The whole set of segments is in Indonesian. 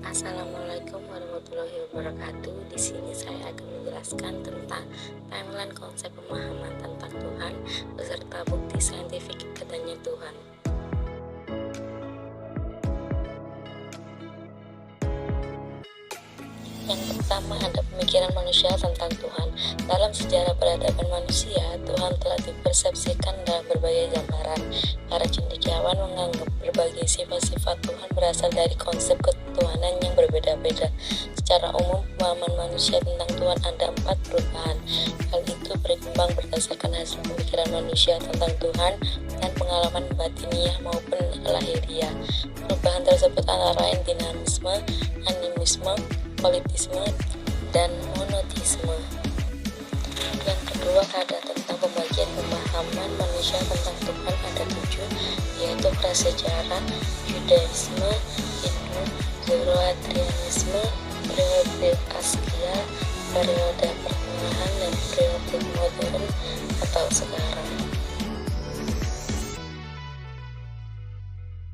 Assalamualaikum warahmatullahi wabarakatuh. Di sini saya akan menjelaskan tentang timeline konsep pemahaman tentang Tuhan beserta bukti saintifik adanya Tuhan. Yang pertama, ada pemikiran manusia tentang Tuhan. Dalam sejarah peradaban manusia, Tuhan telah dipersepsikan dalam berbagai gambaran. Para cendekiawan menganggap berbagai sifat-sifat Tuhan berasal dari konsep ketuhanan yang berbeda-beda. Secara umum, pemahaman manusia tentang Tuhan ada 4 perubahan. Hal itu berkembang berdasarkan hasil pemikiran manusia tentang Tuhan dan pengalaman batiniah maupun lahiriah. Perubahan tersebut antara lain dinamisme, animisme, politisme, dan monotisme. Yang kedua, ada tentang pembagian pemahaman manusia tentang Tuhan ada 7, yaitu prasejarah, Judaisme, Hindu, Zoroastrianisme, periode Askia, periode pertengahan, dan periode modern atau sekarang.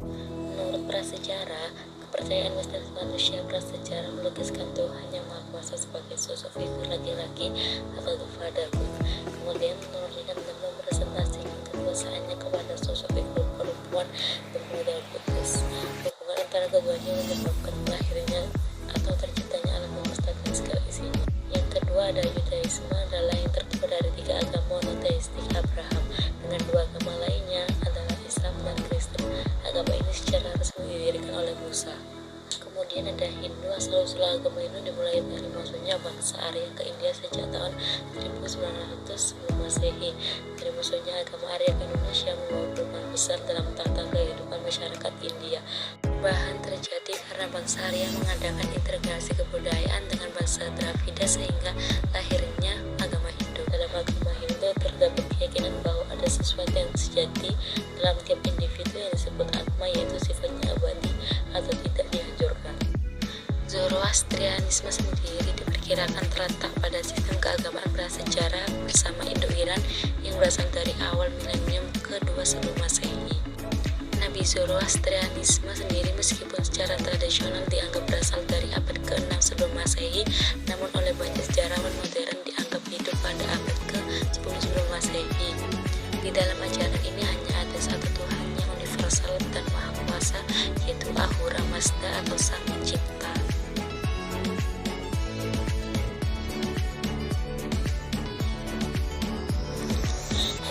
Menurut prasejarah, kepercayaan mistis manusia prasejarah melukiskan Tuhan yang Maha Kuasa sebagai sosok figur laki-laki atau Fatherhood, kemudian menurunkan dan merepresentasikan kekuasaannya kepada sosok figur perempuan bermodal putih. Hubungan antara keduanya menyebabkan lahirnya atau terciptanya alam semesta dan segala isinya. Yang kedua, ada Yudaisme, adalah yang terbuat dari 3 agama monoteistik Abraham dengan 2 agama lainnya adalah Islam dan Kristen. Agama ini secara resmi didirikan oleh Musa. Kemudian ada Hindu. Asal-usul agama Hindu dimulai dari masuknya bangsa Arya ke India sejak tahun 1900 sebelum Masehi. Dari masuknya agama Arya ke Indonesia membawa perubahan besar dalam tata kehidupan masyarakat India. Perubahan terjadi karena bangsa Arya mengadakan integrasi kebudayaan dengan bangsa Dravida sehingga lahirnya agama Hindu. Dalam agama Hindu terdapat keyakinan bahwa ada sesuatu yang sejati dalam tiap individu yang disebut atma, yaitu sifatnya abadi atau tidak dihancurkan. Zoroastrianisme sendiri diperkirakan terletak pada sistem keagamaan prasejarah bersama Indo-Iran yang berasal dari awal milenium ke-2 sebelum Masehi. Nabi Zoroastrianisme sendiri meskipun secara tradisional dianggap berasal dari abad ke-6 sebelum Masehi, namun oleh banyak sejarawan modern dianggap hidup pada abad ke-10 sebelum Masehi. Di dalam ajaran ini hanya ada satu Tuhan yang universal dan Maha Kuasa, yaitu Ahura Mazda atau Sang Pencipta.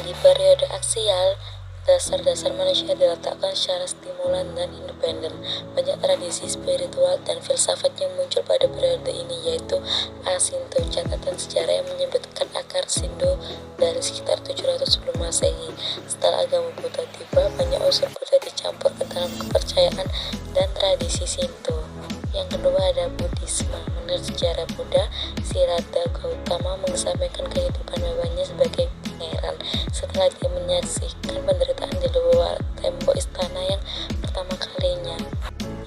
Di periode aksial, dasar-dasar manusia diletakkan secara stimulan dan independen. Banyak tradisi spiritual dan filsafat yang muncul pada periode ini, yaitu Asinto, catatan sejarah yang menyebutkan akar Sindo dari sekitar 700 sebelum Masehi. Setelah agama Buddha tiba, banyak unsur Buddha dicampur ke dalam kepercayaan dan tradisi Shinto. Yang kedua, ada Buddhisme. Menurut sejarah Buddha, Siddhartha Gautama mengesampingkan kehidupan mewahnya sebagai pangeran setelah dia menyaksikan penderitaan di luar tembok istana yang pertama kalinya.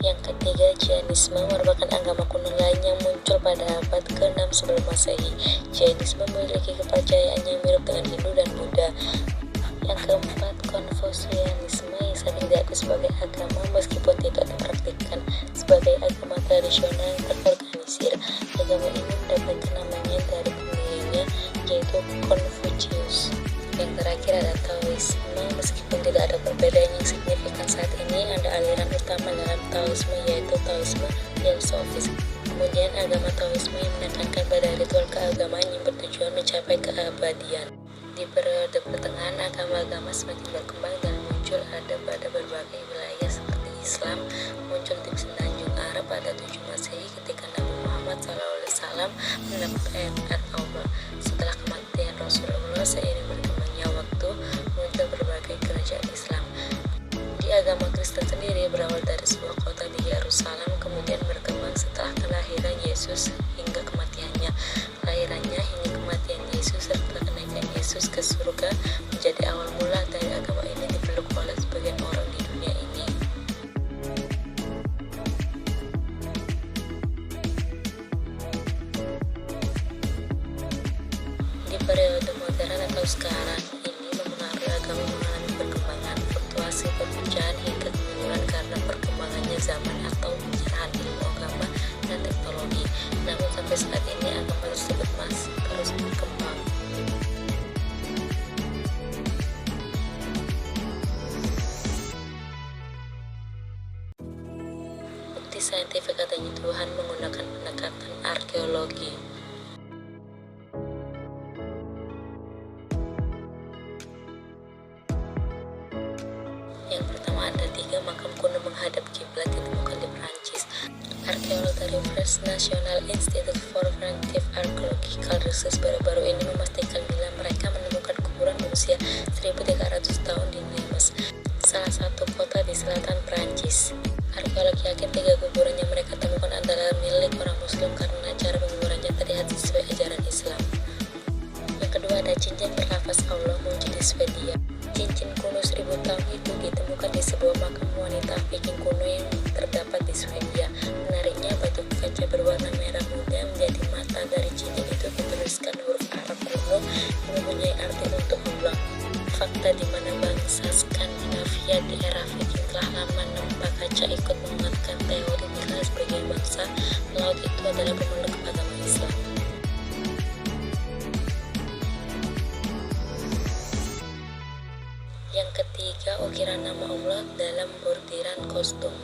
Yang ketiga, Jainisme merupakan agama kuno lain yang muncul pada abad ke-6 sebelum Masehi. Jainisme memiliki kepercayaan yang mirip dengan Hindu dan Buddha. Yang keempat, Konfusianisme yang sering diakui sebagai agama meskipun tidak dipraktikkan sebagai agama tradisional yang terorganisir. Agama ini mendapatkan namanya dari pendirinya, yaitu Konfusius. Yang terakhir ada Taoisme. Meskipun tidak ada perbedaan yang signifikan saat ini, ada aliran utama dalam Taoisme, yaitu Taoisme filosofis. Kemudian agama Taoisme yang menekankan pada ritual keagamaan yang bertujuan mencapai keabadian. Di periode pertengahan, agama-agama semakin berkembang dan muncul ada pada berbagai wilayah seperti Islam muncul di semenanjung Arab pada 7 Masehi ketika Nabi Muhammad SAW mendapat ayat At-Taubah. Setelah kematian Rasulullah, seiring berkembangnya waktu, muncul berbagai kerajaan Islam. Di agama Kristen sendiri berawal dari sebuah kota di Yerusalem, kemudian berkembang setelah kelahiran Yesus hingga kematiannya. Kelahirannya hingga kematian Yesus serta kenaikan Yesus ke surga menjadi awal mula dari agama ini dipeluk oleh sebagian orang di dunia ini. Di periode modern atau sekarang ini, mempengaruhi agama mengalami perkembangan, fluktuasi, perpecahan hingga kemunduran karena perkembangannya zaman atau pencerahan ilmu agama bukti saintifik adanya Tuhan menggunakan pendekatan arkeologi. Yang pertama, ada 3 makam kuno menghadap kiblat ditemukan di Prancis. Arkeolog dari French National Institute for Preventive Archaeological Research baru-baru ini memastikan bila mereka menemukan kuburan berusia 1300 tahun di Nimes, salah satu kota di selatan Prancis. Arkeolog yakin 3 kuburan yang mereka temukan adalah milik orang Muslim karena cara penguburannya terlihat sesuai ajaran Islam. Yang kedua, ada cincin berlafaz Allah muncul di Swedia. Cincin kuno 1000 tahun itu ditemukan di sebuah makam wanita Viking kuno yang terdapat di Swedia. Menariknya, batu kaca berwarna merah muda menjadi mata dari cincin itu bertuliskan huruf Arab kuno yang mempunyai arti untuk Allah. Fakta di mana bangsa Skandinavia di era Viking telah lama nampak kaca ikut menguatkan teori bila sebagai bangsa laut itu adalah pemeluk agama Islam. Yang ketiga, ukiran nama Allah dalam bordiran kostum.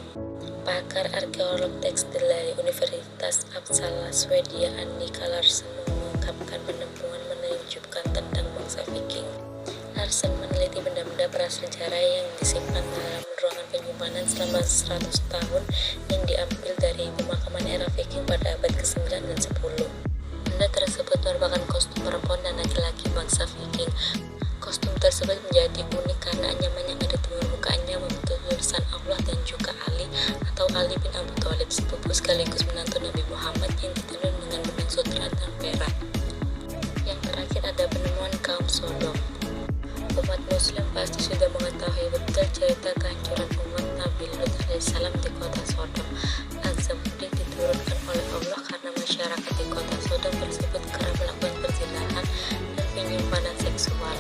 Pakar arkeolog tekstil dari Universitas Uppsala, Swedia, Annika Larsen mengungkapkan penemuan menunjukkan tentang bangsa Viking. Larsen meneliti benda-benda prasejarah yang disimpan dalam ruangan penyimpanan selama 100 tahun yang diambil dari pemakaman era Viking pada abad ke-9 dan 10. Benda tersebut merupakan kostum perempuan dan laki-laki bangsa Viking. Kostum tersebut menjadi unik karena anyaman yang ada di permukaannya membentuk tulisan Allah dan juga Ali atau Ali bin Abi Thalib, sepupu sekaligus menantu Nabi Muhammad yang ditenun dengan benang sutra dan perak. Yang terakhir, ada penemuan kaum Sodom. Umat Muslim pasti sudah mengetahui betul cerita kehancuran umat Nabi Lut alaihissalam di kota Sodom. Azab-pedih diturunkan oleh Allah karena masyarakat di kota Sodom tersebut kerap melakukan perzinahan dan penyimpanan seksual.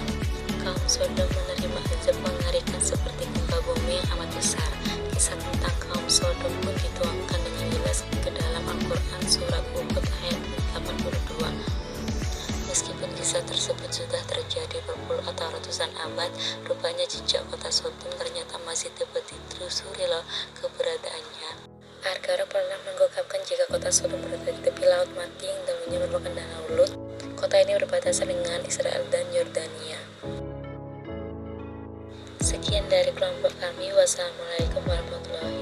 Kaum Sodom menerima azab mengerikan seperti gempa bumi yang amat besar. Kisah tentang kaum Sodom pun dituangkan dengan jelas ke dalam Al-Quran surat Hud ayat 82. Meskipun kisah tersebut sudah terjadi berpuluh atau ratusan abad, rupanya jejak kota Sodom ternyata masih dapat ditelusuri loh keberadaannya. Arkeolog pernah mengungkapkan jika kota Sodom berada di tepi laut mati yang dahulunya merupakan danau Lut. Kota ini berbatasan dengan Israel dan Yordania. Sekian dari kelompok kami. Wassalamualaikum warahmatullahi